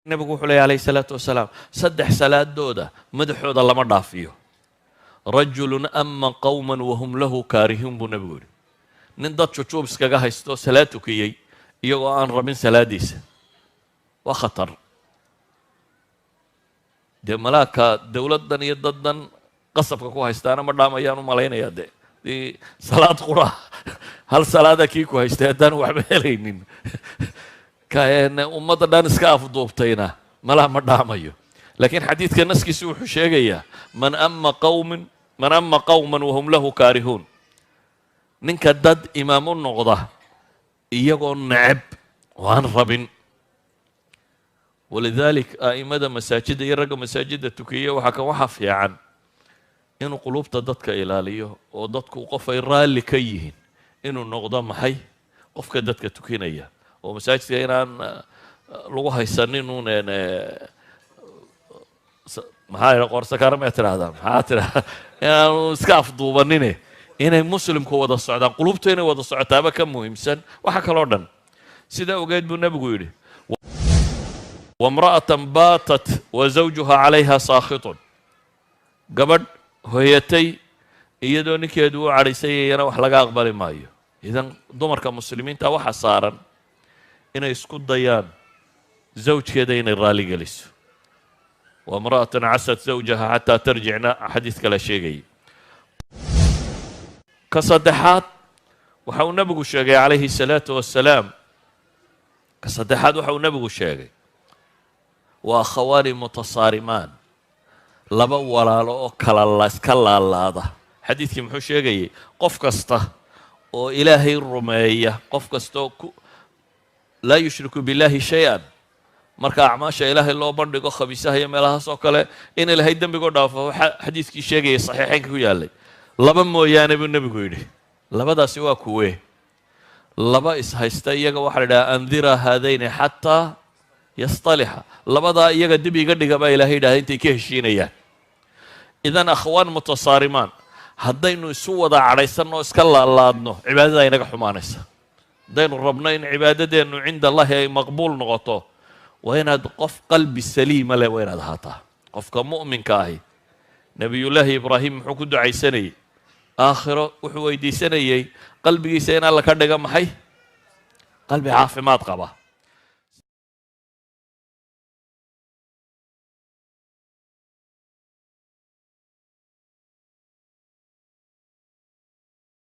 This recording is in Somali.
nabigu wuxuu leeyahay alayhi salaatu wasalaam saddex salaadooda madaxooda lama dhaafiyo rajulun ama qawman wahum lahu kaarihuun buu nabigu yidhi nin dad jujuub iskaga haysto salaad tukiyey iyagoo aan rabin salaadiisa waa khatar dee malaaka dowladdan iyo daddan qasabka ku haystaana ma dhaamayaan u malaynayaa dee salaad qura hal salaada kii ku haystay haddaan waxba helaynin ummadda dhan iska afduubtayna malaha ma dhaamayo laakiin xadiidka naskiisu wuxuu sheegayaa man ama qawman wahum lahu kaarihuun ninka dad imaam u noqda iyagoo neceb oo aan rabin walidalik a'imada masaajidda iyo ragga masaajidda tukiya waxaa fiican inuu qulubta dadka ilaaliyo oo dadku qof ay raalli ka yihiin inuu noqdo maxay qofka dadka tukinaya oo masaajidka inaan lagu haysanin uun maxaa qorsakaara ma tiraahdaa maxaa tiraahdaa inaanu iska afduubanine inay muslimku wada socdaan qulubtu inay wada socotaaba ka muhiimsan waxa kaloo dhan sidaa ogeed buu nabigu yidhi wamra'atan baatat wa zawjuha calayha saakhitun gabadh hoyatay iyadoo ninkeedu u cadhaysayayana wax laga aqbali maayo idan dumarka muslimiinta waxa saaran inay isku dayaan zawjkeeda inay raali geliso wamra'atan casat zawjaha xataa tarjicna xadiis kale sheegayay ka saddexaad waxa uu nabigu sheegay calayhi salaatu wassalaam ka saddexaad waxa uu nabigu sheegay waa akhawaani mutasaarimaan laba walaalo oo kala iska laalaada xadiidkii muxuu sheegayay qof kasta oo ilaahay rumeeya qof kastaoo laa yushriku billahi shay-an marka acmaasha ilaahay loo bandhigo khabiisaha iyo meelahaas oo kale in ilaahay dembigoo dhaafo xadiidkii sheegayay saxiixeynka ku yaallay laba mooyaane buu nebigu yidhi labadaasi waa kuwee laba ishaysta iyaga waxaa la yidhaha andira haadayni xataa yastalixa labadaa iyaga dib iga dhiga baa ilahay yidhahda intay ka heshiinayaan idan akhwaan mutasaarimaan haddaynu isu wada cadhaysanno iska laalaadno cibaadadaa inaga xumaanaysa haddaynu rabno in cibaadadeennu cinda allahi ay maqbuul noqoto waa inaad qof qalbi saliima leh waa inaad ahaataa qofka mu'minka ahi nebiyullaahi ibraahim muxuu ku ducaysanayey aakhiro wuxuu weydiisanayey qalbigiisa in alla ka dhiga maxay qalbi caafimaad qaba